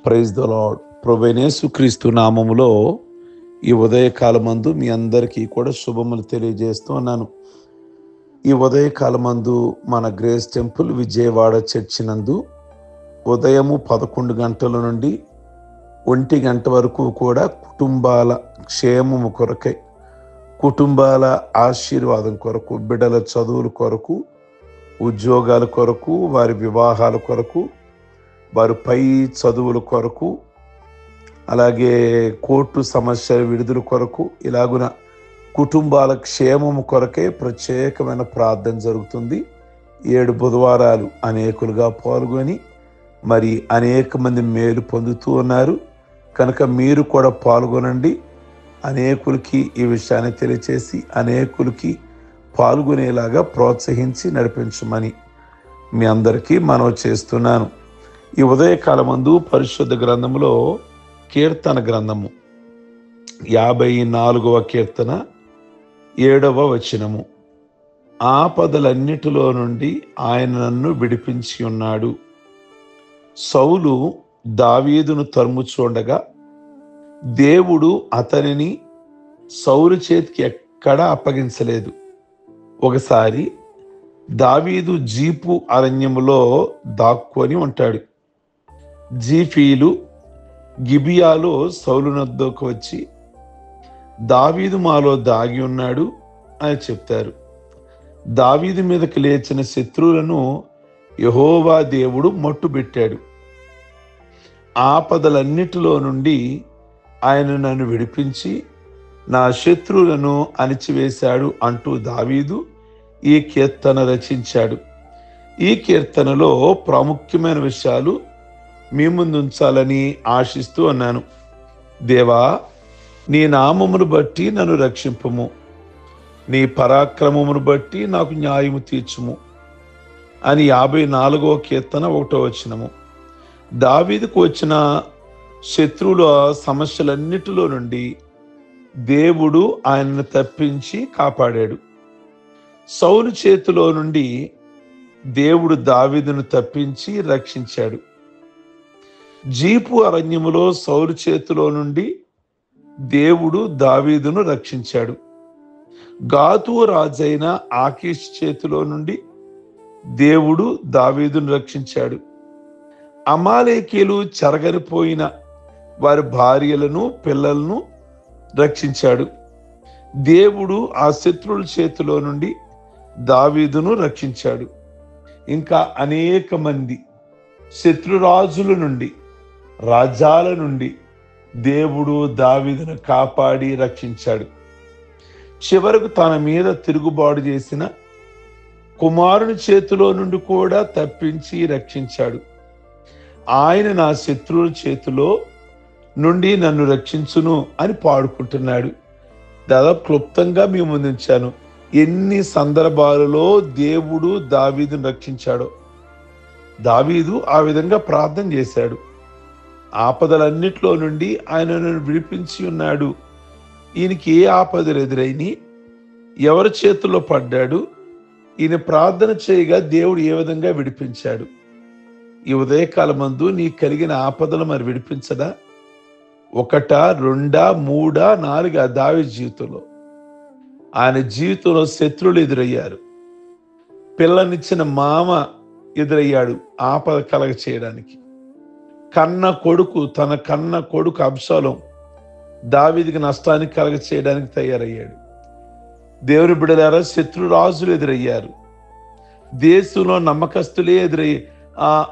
Praise the lord. ప్రభువైన యేసుక్రీస్తు నామములో ఈ ఉదయకాలమందు మీ అందరికీ కూడా శుభములు తెలియజేస్తూ ఉన్నాను. ఈ ఉదయకాలమందు మన గ్రేస్ టెంపుల్ విజయవాడ చర్చి నందు ఉదయము 11 గంటల నుండి 1 గంట వరకు కూడా కుటుంబాల క్షేమము కొరకై, కుటుంబాల ఆశీర్వాదం కొరకు, బిడ్డల చదువుల కొరకు, ఉద్యోగాల కొరకు, వారి వివాహాల కొరకు, వారి పై చదువుల కొరకు, అలాగే కోర్టు సమస్యల విడుదల కొరకు, ఇలాగున కుటుంబాల క్షేమము కొరకే ప్రత్యేకమైన ప్రార్థన జరుగుతుంది. 7 బుధవారాలు అనేకులుగా పాల్గొని మరి అనేక మంది మేలు పొందుతూ ఉన్నారు. కనుక మీరు కూడా పాల్గొనండి. అనేకులకి ఈ విషయాన్ని తెలియచేసి అనేకులకి పాల్గొనేలాగా ప్రోత్సహించి నడిపించమని మీ అందరికీ మనవి చేస్తున్నాను. ఈ ఉదయకాలమందు పరిశుద్ధ గ్రంథంలో కీర్తన గ్రంథము 54వ కీర్తన 7వ వచనము, ఆపదలన్నిటిలో నుండి ఆయన నన్ను విడిపించి ఉన్నాడు. సౌలు దావీదును తరుముచుండగా దేవుడు అతనిని సౌలు చేతికి ఎక్కడా అప్పగించలేదు. ఒకసారి దావీదు జీపు అరణ్యములో దాక్కొని ఉంటాడు. జీఫీలు గిబియాలో సౌలు నద్దకు వచ్చి దావీదు మాలో దాగి ఉన్నాడు అని చెప్తారు. దావీదు మీదకి లేచిన శత్రువులను యెహోవా దేవుడు మట్టుబెట్టాడు. ఆపదలన్నిటిలో నుండి ఆయన నన్ను విడిపించి నా శత్రువులను అణిచివేశాడు అంటూ దావీదు ఈ కీర్తన రచించాడు. ఈ కీర్తనలో ప్రాముఖ్యమైన విషయాలు మీ ముందు ఉంచాలని ఆశిస్తూ ఉన్నాను. దేవా, నీ నామమును బట్టి నన్ను రక్షింపుము, నీ పరాక్రమమును బట్టి నాకు న్యాయము తీర్చుము అని 54వ కీర్తన 1వ వచనము. దావీదుకు వచ్చిన శత్రువుల సమస్యలన్నిటిలో నుండి దేవుడు ఆయనను తప్పించి కాపాడాడు. సౌలు చేతిలో నుండి దేవుడు దావీదును తప్పించి రక్షించాడు. జీపు అరణ్యములో సౌలు చేతిలో నుండి దేవుడు దావీదును రక్షించాడు. గాతు రాజైన ఆకీష్ చేతిలో నుండి దేవుడు దావీదును రక్షించాడు. అమాలేకీయులు చెరగనిపోయిన వారి భార్యలను, పిల్లలను రక్షించాడు. దేవుడు ఆ శత్రువుల చేతిలో నుండి దావీదును రక్షించాడు. ఇంకా అనేక మంది శత్రురాజుల నుండి, రాజ్యాల నుండి దేవుడు దావీదును కాపాడి రక్షించాడు. చివరకు తన మీద తిరుగుబాటు చేసిన కుమారుని చేతిలో నుండి కూడా తప్పించి రక్షించాడు. ఆయన నా శత్రువుల చేతిలో నుండి నన్ను రక్షించును అని పాడుకుంటున్నాడు. దాదాపు క్లుప్తంగా మీ ముందుంచాను ఎన్ని సందర్భాలలో దేవుడు దావీదును రక్షించాడో. దావీదు ఆ విధంగా ప్రార్థన చేశాడు. ఆపదలన్నిటిలో నుండి ఆయన నన్ను విడిపించి ఉన్నాడు. ఈయనకి ఏ ఆపదలు ఎదురైని, ఎవరి చేతుల్లో పడ్డాడు, ఈయన ప్రార్థన చేయగా దేవుడు ఏ విధంగా విడిపించాడు. ఈ ఉదయకాలమందు నీకు కలిగిన ఆపదలు మరి విడిపించడా? 1, 2, 3, 4 దావీదు జీవితంలో, ఆయన జీవితంలో శత్రువులు ఎదురయ్యారు. పిల్లనిచ్చిన మామ ఎదురయ్యాడు ఆపద కలగ చేయడానికి. తన కన్న కొడుకు అబ్షాలోం దావీదుకి నష్టానికి కలగ చేయడానికి తయారయ్యాడు. దేవుని బిడ్డలారా, శత్రురాజులు ఎదురయ్యారు. దేశంలో నమ్మకస్తులే ఎదురయ్యి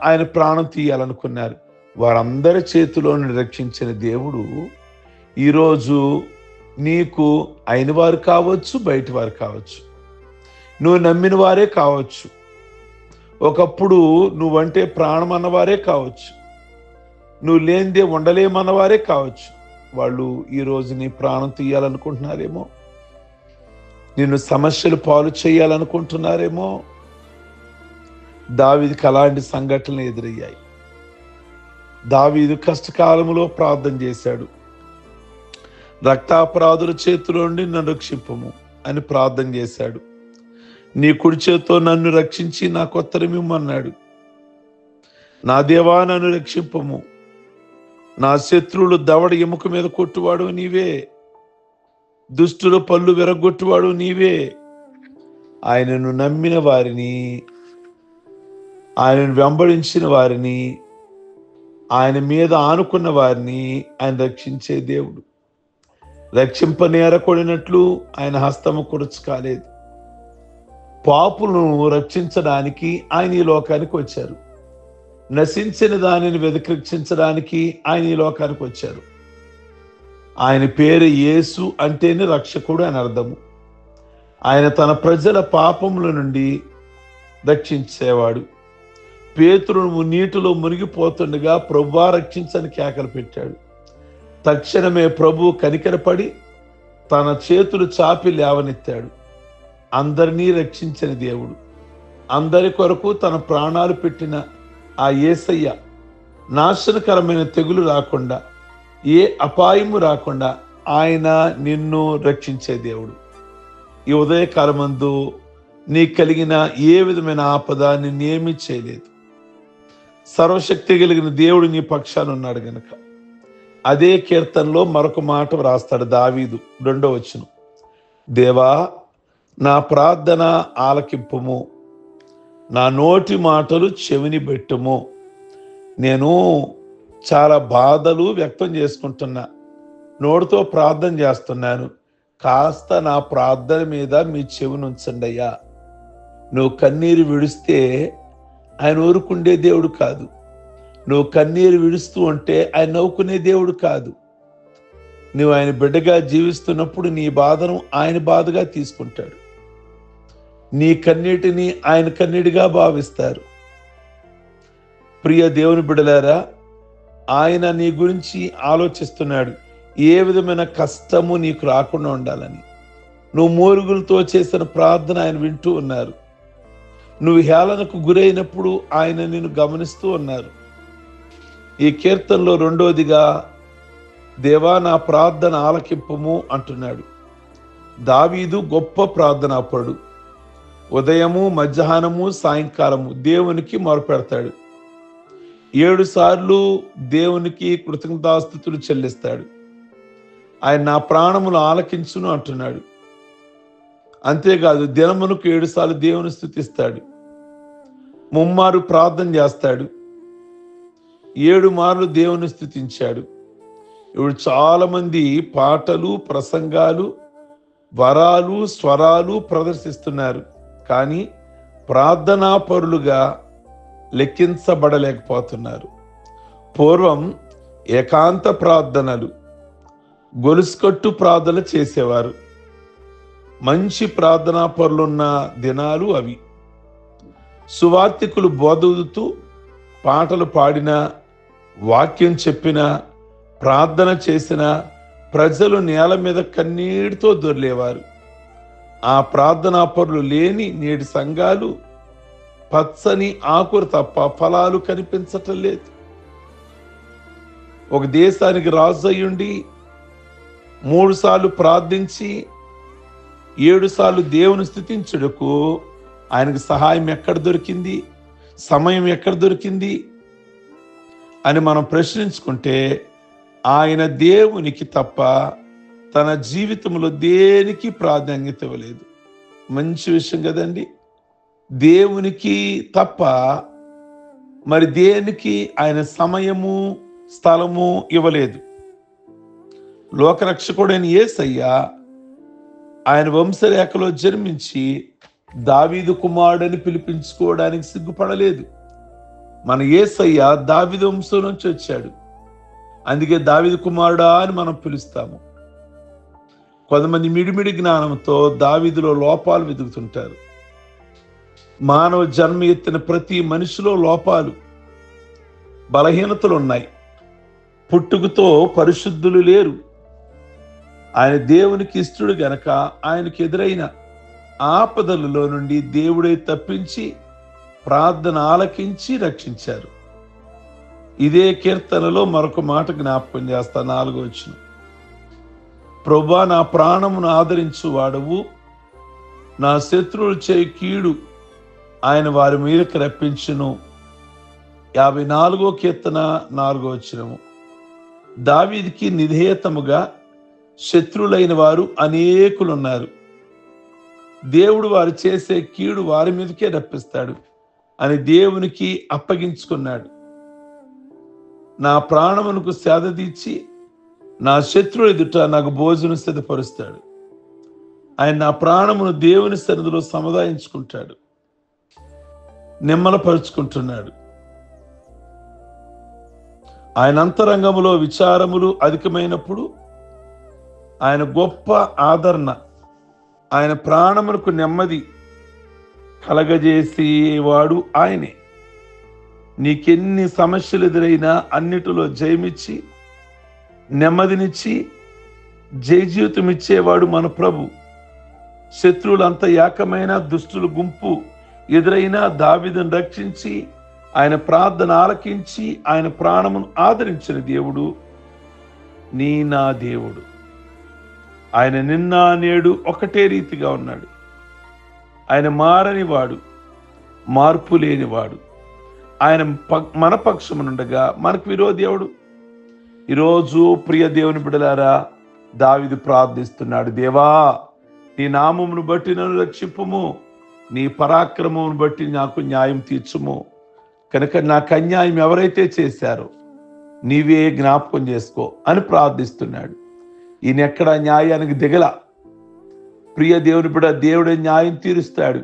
ఆయన ప్రాణం తీయాలనుకున్నారు. వారందరి చేతిలోని రక్షించిన దేవుడు ఈరోజు నీకు అయిన వారు కావచ్చు, బయట వారు కావచ్చు, నువ్వు నమ్మిన వారే కావచ్చు, ఒకప్పుడు నువ్వంటే ప్రాణం అన్నవారే కావచ్చు, నువ్వు లేనిదే ఉండలేమన్నవారే కావచ్చు. వాళ్ళు ఈరోజు నీ ప్రాణం తీయాలనుకుంటున్నారేమో, నిన్ను సమస్యలు పాలు చేయాలనుకుంటున్నారేమో. దావీదుకి అలాంటి సంఘటనలు ఎదురయ్యాయి. దావీదు కష్టకాలంలో ప్రార్థన చేశాడు. రక్తాపరాధుల చేతిలో నుండి నన్ను రక్షింపము అని ప్రార్థన చేశాడు. నీ కుడి చేత్తో నన్ను రక్షించి నాకు ఉత్తరమిమ్మన్నాడు. నా దేవా, నన్ను రక్షింపము, నా శత్రువులు దవడ ఎముక మీద కొట్టువాడు నీవే, దుష్టుల పళ్ళు విరగొట్టువాడు నీవే. ఆయనను నమ్మిన వారిని, ఆయనను వెంబడించిన వారిని, ఆయన మీద ఆనుకున్న వారిని ఆయన రక్షించే దేవుడు. రక్షింపనేరకొడినట్లు ఆయన హస్తము కురుచు కాలేదు. పాపులను రక్షించడానికి ఆయన ఈ లోకానికి వచ్చారు. నశించిన దానిని వెతికించడానికి ఆయన ఈ లోకానికి వచ్చారు. ఆయన పేరు యేసు అంటేనే రక్షకుడు అని అర్థము. ఆయన తన ప్రజల పాపముల నుండి రక్షించేవాడు. పేతురును నీటిలో మునిగిపోతుండగా ప్రభువా రక్షించని కేకలు పెట్టాడు. తక్షణమే ప్రభువు కనికరపడి తన చేతులు చాపి లేవనెత్తాడు. అందరినీ రక్షించిన దేవుడు, అందరి కొరకు తన ప్రాణాలు పెట్టిన ఆ యేసయ్య నాశనకరమైన తెగులు రాకుండా, ఏ అపాయము రాకుండా ఆయన నిన్ను రక్షించే దేవుడు. ఈ ఉదయకాలమందు నీ కలిగిన ఏ విధమైన ఆపద నిన్నేమీ చేయలేదు. సర్వశక్తి కలిగిన దేవుడు నీ పక్షాన ఉన్నాడు గనక. అదే కీర్తనలో మరొక మాట వ్రాస్తాడు దావీదు, 2వ వచనం. దేవా, నా ప్రార్థన ఆలకింపుము, నా నోటి మాటలు చెవిని పెట్టుము. నేను చాలా బాధలు వ్యక్తం చేసుకుంటున్నా, నోటితో ప్రార్థన చేస్తున్నాను. కాస్త నా ప్రార్థన మీద మీ చెవిని ఉంచండి అయ్యా. నువ్వు కన్నీరు విడిస్తే ఆయన ఊరుకుండే దేవుడు కాదు. నువ్వు కన్నీరు విడుస్తూ ఉంటే ఆయన నవ్వుకునే దేవుడు కాదు. నువ్వు ఆయన బిడ్డగా జీవిస్తున్నప్పుడు నీ బాధను ఆయన బాధగా తీసుకుంటాడు. నీ కన్నీటిని ఆయన కన్నీటిగా భావిస్తారు. ప్రియ దేవుని బిడ్డలారా, ఆయన నీ గురించి ఆలోచిస్తున్నాడు. ఏ విధమైన కష్టము నీకు రాకుండా ఉండాలని. నువ్వు మోరుగులతో చేసిన ప్రార్థన ఆయన వింటూ ఉన్నారు. నువ్వు హేళనకు గురైనప్పుడు ఆయన నిన్ను గమనిస్తూ ఉన్నారు. ఈ కీర్తనలో 2వదిగా దేవా, నా ప్రార్థన ఆలకింపుము అంటున్నాడు. దావీదు గొప్ప ప్రార్థనాపరుడు. ఉదయము, మధ్యాహ్నము, సాయంకాలము దేవునికి మొరపెడతాడు. 7 సార్లు దేవునికి కృతజ్ఞతాస్తుతులు చెల్లిస్తాడు. ఆయన నా ప్రాణములు ఆలకించును అంటున్నాడు. అంతేకాదు, దినమునకు 7 సార్లు దేవుని స్తుతిస్తాడు. 3 మారు ప్రార్థన చేస్తాడు. 7 మార్లు దేవుని స్తుతించాడు. ఇప్పుడు చాలా మంది పాటలు, ప్రసంగాలు, వరాలు, స్వరాలు ప్రదర్శిస్తున్నారు, కానీ ప్రార్థనా పరులుగా లెక్కించబడలేకపోతున్నారు. పూర్వం ఏకాంత ప్రార్థనలు, గొలుసుకట్టు ప్రార్థన చేసేవారు. మంచి ప్రార్థనా పరులున్న దినాలు అవి. సువార్తికులు బోధిస్తూ పాటలు పాడిన, వాక్యం చెప్పిన, ప్రార్థన చేసిన ప్రజలు నేల మీద కన్నీటితో దొర్లేవారు. ఆ ప్రార్థనా పరులు లేని నేటి సంఘాలు పచ్చని ఆకురు తప్ప ఫలాలు కనిపించటం లేదు. ఒక దేశానికి రాజు అయ్యుండి 3 సార్లు ప్రార్థించి 7 సార్లు దేవుని స్తుతించుటకు ఆయనకు సహాయం ఎక్కడ దొరికింది, సమయం ఎక్కడ దొరికింది అని మనం ప్రశ్నించుకుంటే, ఆయన దేవునికి తప్ప తన జీవితంలో దేనికి ప్రాధాన్యత ఇవ్వలేదు. మంచి విషయం కదండి. దేవునికి తప్ప మరి దేనికి ఆయన సమయము, స్థలము ఇవ్వలేదు. లోకరక్షకుడైన యేసయ్య ఆయన వంశరేఖలో జన్మించి దావీదు కుమారుడని పిలిపించుకోవడానికి సిగ్గుపడలేదు. మన యేసయ్య దావీదు వంశం నుంచి వచ్చాడు, అందుకే దావీదు కుమారుడా అని మనం పిలుస్తాము. కొంతమంది మిడిమిడి జ్ఞానంతో దావీదులో లోపాలు వెతుకుతుంటారు. మానవ జన్మ ఎత్తిన ప్రతి మనిషిలో లోపాలు, బలహీనతలు ఉన్నాయి. పుట్టుకతో పరిశుద్ధులు లేరు. ఆయన దేవునికి ఇష్టడు గనక ఆయనకు ఎదురైన ఆపదలలో నుండి దేవుడే తప్పించి ప్రార్థన ఆలకించి రక్షించారు. ఇదే కీర్తనలో మరొక మాట జ్ఞాపకం చేస్తా, 4వ వచనం. ప్రభువా, నా ప్రాణమును ఆదరించు వాడవు, నా శత్రువులు చేయి కీడు ఆయన వారి మీదకి రప్పించును. 54వ కీర్తన 4వ వచనము. దావీదుకి నిధేయతముగా శత్రులైన వారు అనేకులున్నారు. దేవుడు వారు చేసే కీడు వారి మీదకే రప్పిస్తాడు అని దేవునికి అప్పగించుకున్నాడు. నా ప్రాణమునకు సేద తీర్చి నా శత్రువు ఎదుట నాకు భోజనం సిద్ధపరుస్తాడు. ఆయన నా ప్రాణమును దేవుని సన్నిధిలో సముదాయించుకుంటాడు, నిమ్మలపరుచుకుంటున్నాడు. ఆయన అంతరంగములో విచారములు అధికమైనప్పుడు ఆయన గొప్ప ఆదరణ, ఆయన ప్రాణమునకు నెమ్మది కలగజేసేవాడు ఆయనే. నీకెన్ని సమస్యలు ఎదురైనా అన్నిటిలో జయమిచ్చి నెమ్మదినిచ్చి జయజీవితం ఇచ్చేవాడు మన ప్రభు. శత్రువులంతా ఏకమైన దుష్టుల గుంపు ఎదురైనా దావీదును రక్షించి ఆయన ప్రార్థన ఆలకించి ఆయన ప్రాణమును ఆదరించిన దేవుడు నా దేవుడు. ఆయన నిన్న నేడు ఒకటే రీతిగా ఉన్నాడు. ఆయన మారని వాడు, మార్పు లేనివాడు. ఆయన మన పక్షమునుండగా మనకు విరోధి ఎవడు? ఈరోజు ప్రియ దేవుని బిడ్డలారా, దావీదు ప్రార్థిస్తున్నాడు, దేవా నీ నామమును బట్టి నన్ను రక్షింపుము, నీ పరాక్రమమును బట్టి నాకు న్యాయం తీర్చుము. కనుక నాకు అన్యాయం ఎవరైతే చేశారో నీవే జ్ఞాపకం చేసుకో అని ప్రార్థిస్తున్నాడు. ఈయన ఎక్కడ న్యాయానికి దిగల. ప్రియ దేవుని బిడ్డ, దేవుడే న్యాయం తీరుస్తాడు.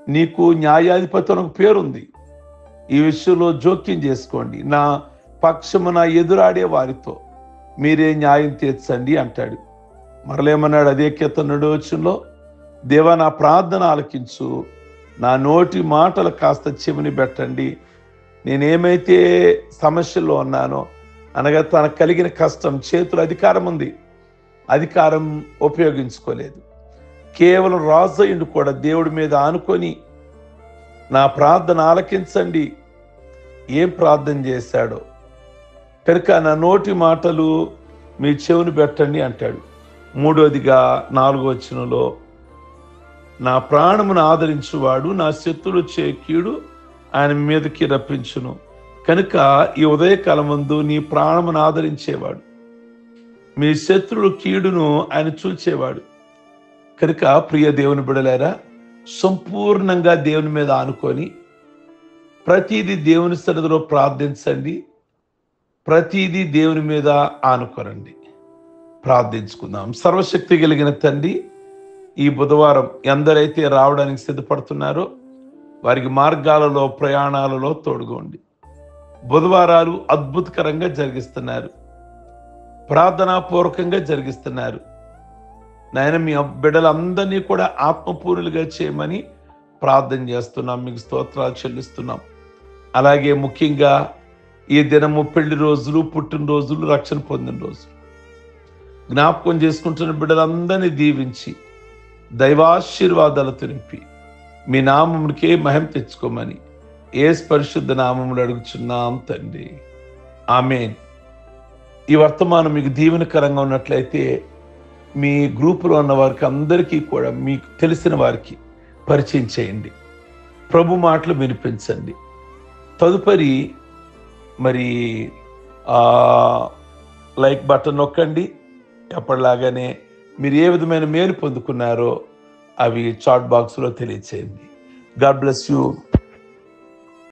నీకు న్యాయాధిపతి ఒక పేరుంది. ఈ విషయంలో జోక్యం చేసుకోండి. నా పక్షమున ఎదురాడే వారితో మీరే న్యాయం తీర్చండి అంటాడు. మరలేమన్నాడు అదే కీర్తన 2వ వచనంలో, దేవా నా ప్రార్థన ఆలకించు, నా నోటి మాటలు కాస్త చెవిని పెట్టండి. నేనేమైతే సమస్యల్లో ఉన్నానో, అనగా తనకు కలిగిన కష్టం, చేతులు అధికారం ఉంది, అధికారం ఉపయోగించుకోలేదు. కేవలం రాజయ్యుడు కూడా దేవుడి మీద ఆనుకొని నా ప్రార్థన ఆలకించండి. ఏం ప్రార్థన చేశాడో, కనుక నా నోటి మాటలు మీ చెవిని పెట్టండి అంటాడు. 3వదిగా 4వ వచనంలో, నా ప్రాణమును ఆదరించువాడు నా శత్రువులు చే కీడు ఆయన మీదకి రప్పించును. కనుక ఈ ఉదయకాలం ముందు నీ ప్రాణమును ఆదరించేవాడు, మీ శత్రువుల కీడును ఆయన చూచేవాడు. కనుక ప్రియ దేవుని బిడ్డలారా, సంపూర్ణంగా దేవుని మీద ఆనుకొని ప్రతిదీ దేవుని సన్నిధిలో ప్రార్థించండి. ప్రతిదీ దేవుని మీద ఆనుకోరండి. ప్రార్థించుకుందాం. సర్వశక్తి కలిగిన తండ్రి, ఈ బుధవారం ఎందరైతే రావడానికి సిద్ధపడుతున్నారో వారికి మార్గాలలో, ప్రయాణాలలో తోడుగోండి. బుధవారాలు అద్భుతకరంగా జరిగిస్తున్నారు, ప్రార్థనాపూర్వకంగా జరిగిస్తున్నారు. నాయన, మీ బిడ్డలందరినీ కూడా ఆత్మపూర్ణులుగా చేయమని ప్రార్థన చేస్తున్నాం. మీకు స్తోత్రాలు చెల్లిస్తున్నాం. అలాగే ముఖ్యంగా ఈ దినము పెళ్లి రోజులు, పుట్టినరోజులు, రక్షణ పొందిన రోజులు జ్ఞాపకం చేసుకుంటున్న బిడ్డలందరినీ దీవించి దైవాశీర్వాదాలతో నింపి మీ నామమునికే మహిమ తెచ్చుకోమని యేసు పరిశుద్ధ నామములో అడుగుచున్నాం తండ్రి, ఆమేన్. ఈ వర్తమానం మీకు దీవెనకరంగా ఉన్నట్లయితే మీ గ్రూపులో ఉన్న వారికి అందరికీ కూడా మీకు తెలిసిన వారికి పరిచయం చేయండి. ప్రభు మాటలు వినిపించండి. తదుపరి మరి లైక్ బటన్ నొక్కండి. ఎప్పటిలాగానే మీరు ఏ విధమైన మేలు పొందుకున్నారో అవి చాట్ బాక్స్లో తెలియచేయండి. God bless you.